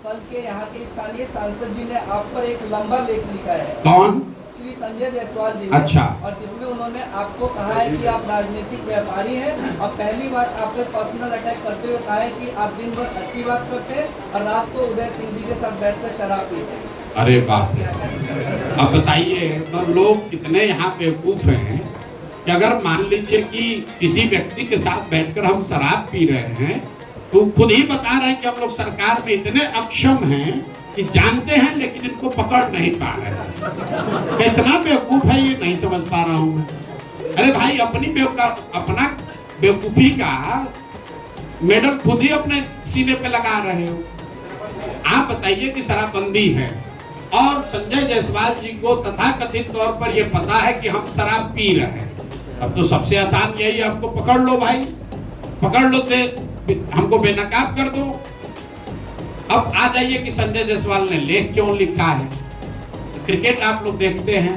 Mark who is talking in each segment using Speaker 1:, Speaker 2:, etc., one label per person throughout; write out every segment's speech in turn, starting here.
Speaker 1: कल के यहाँ के स्थानीय सांसद जी ने आप पर एक लंबा लेख लिखा है।
Speaker 2: कौन?
Speaker 1: श्री संजय जायसवाल जी ने।
Speaker 2: अच्छा।
Speaker 1: और जिसमें उन्होंने आपको कहा है कि आप राजनीतिक व्यापारी हैं और पहली बार आप पे पर्सनल अटैक करते हुए कहा है कि आप दिन भर अच्छी बात करते हैं और रात को उदय सिंह जी के साथ बैठकर शराब पीते हैं।
Speaker 2: अरे बाप रे! अब बताइए, तो लोग कितने यहाँ बेवकूफ हैं कि अगर मान लीजिए कि किसी व्यक्ति के साथ बैठकर हम शराब पी रहे हैं तो खुद ही बता रहे हैं कि हम लोग सरकार में इतने अक्षम हैं कि जानते हैं लेकिन इनको पकड़ नहीं पा रहे हैं। कितना बेवकूफ है ये नहीं समझ पा रहा हूँ मैं। अरे भाई, अपना बेवकूफी का मेडल खुद ही अपने सीने पे लगा रहे हो। आप बताइए कि शराबबंदी है और संजय जायसवाल जी को तथाकथित तौर पर यह पता है कि हम शराब पी रहे हैं। अब तो सबसे आसान यही है, आपको पकड़ लो भाई, पकड़ लो, हमको बेनकाब कर दो। अब आ जाइए कि संजय जायसवाल ने लेख क्यों लिखा है। क्रिकेट आप लोग देखते हैं,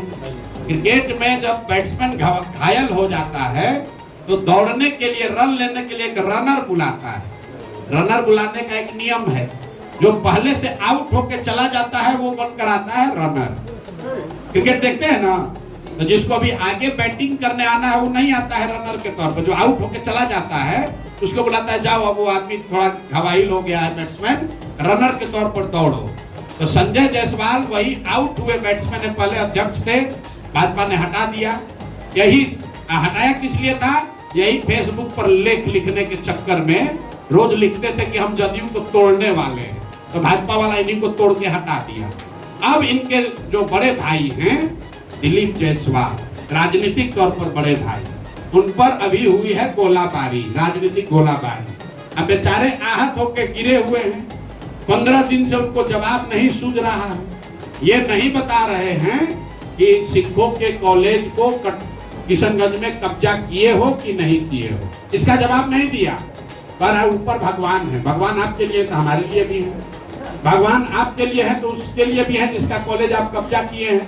Speaker 2: क्रिकेट में जब बैट्समैन घायल हो जाता है तो दौड़ने के लिए, रन लेने के लिए एक रनर बुलाता है। रनर बुलाने का एक नियम है, जो पहले से आउट होके चला जाता है वो बनकर आता है रनर। क्रिकेट देखते हैं ना, तो जिसको अभी आगे बैटिंग करने आना है वो नहीं आता है रनर के तौर पर, जो आउट होके चला जाता है उसको बुलाता है, जाओ अब वो आदमी थोड़ा घायल हो गया है बैट्समैन, रनर के तौर पर दौड़ो। तो संजय जायसवाल वही आउट हुए बैट्समैन है, पहले अध्यक्ष थे, भाजपा ने हटा दिया। यही हटाया किस लिए था? यही फेसबुक पर लेख लिखने के चक्कर में रोज लिखते थे कि हम जदयू को तोड़ने वाले हैं, तो भाजपा वाला इन्हीं को तोड़ के हटा दिया। अब इनके जो बड़े भाई हैं दिलीप जायसवाल, राजनीतिक तौर पर बड़े भाई, उन पर अभी हुई है गोलाबारी, राजनीतिक गोलाबारी। अब बेचारे आहत होकर गिरे हुए हैं, 15 दिन से उनको जवाब नहीं सूझ रहा है। ये नहीं बता रहे हैं कि सिखों के कॉलेज को किशनगंज में कब्जा किए हो कि नहीं किए हो, इसका जवाब नहीं दिया। पर ऊपर भगवान है, भगवान आपके लिए तो हमारे लिए भी है, भगवान आपके लिए है तो उसके लिए भी है जिसका कॉलेज आप कब्जा किए हैं।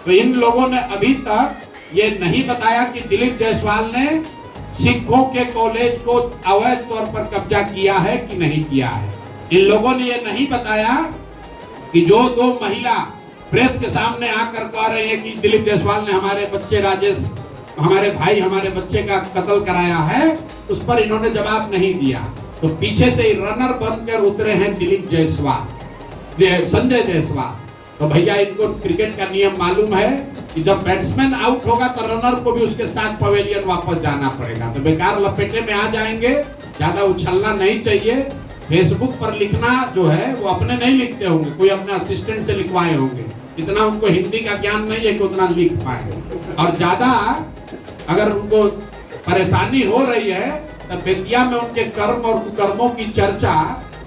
Speaker 2: तो इन लोगों ने अभी तक ये नहीं बताया कि दिलीप जायसवाल ने सिखों के कॉलेज को अवैध तौर पर कब्जा किया है कि नहीं किया है। इन लोगों ने ये नहीं बताया कि जो 2 महिला प्रेस के सामने आकर कह रहे हैं कि दिलीप जायसवाल ने हमारे बच्चे राजेश, हमारे भाई, हमारे बच्चे का कत्ल कराया है, उस पर इन्होंने जवाब नहीं दिया। तो पीछे से रनर बनकर उतरे हैं दिलीप जायसवाल, संजय जायसवाल। तो भैया, इनको क्रिकेट का नियम मालूम है कि जब बैट्समैन आउट होगा तो रनर को भी उसके साथ पवेलियन वापस जाना पड़ेगा। तो बेकार लपेटे में आ जाएंगे, ज्यादा उछलना नहीं चाहिए। फेसबुक पर लिखना जो है वो अपने नहीं लिखते होंगे, कोई अपने असिस्टेंट से लिखवाए होंगे, इतना उनको हिंदी का ज्ञान नहीं है कि उतना लिख पाए। और ज्यादा अगर उनको परेशानी हो रही है तो बेतिया में उनके कर्म और कुकर्मों की चर्चा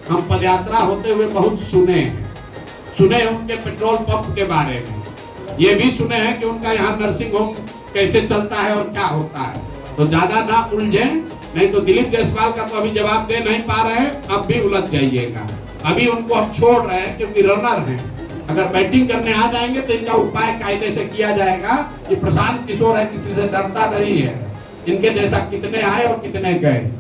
Speaker 2: हम पदयात्रा होते हुए बहुत सुने हैं उनके पेट्रोल पंप के बारे में, ये भी सुने हैं कि उनका यहाँ नर्सिंग होम कैसे चलता है और क्या होता है। तो ज्यादा ना उलझे, नहीं तो दिलीप जायसवाल का तो अभी जवाब दे नहीं पा रहे, अब भी उलझ जाइएगा। अभी उनको अब छोड़ रहे हैं क्योंकि रनर हैं, अगर बैटिंग करने आ जाएंगे तो इनका उपाय कायदे से किया जाएगा कि प्रशांत किशोर है, किसी से डरता नहीं है, इनके जैसा कितने आए और कितने गए।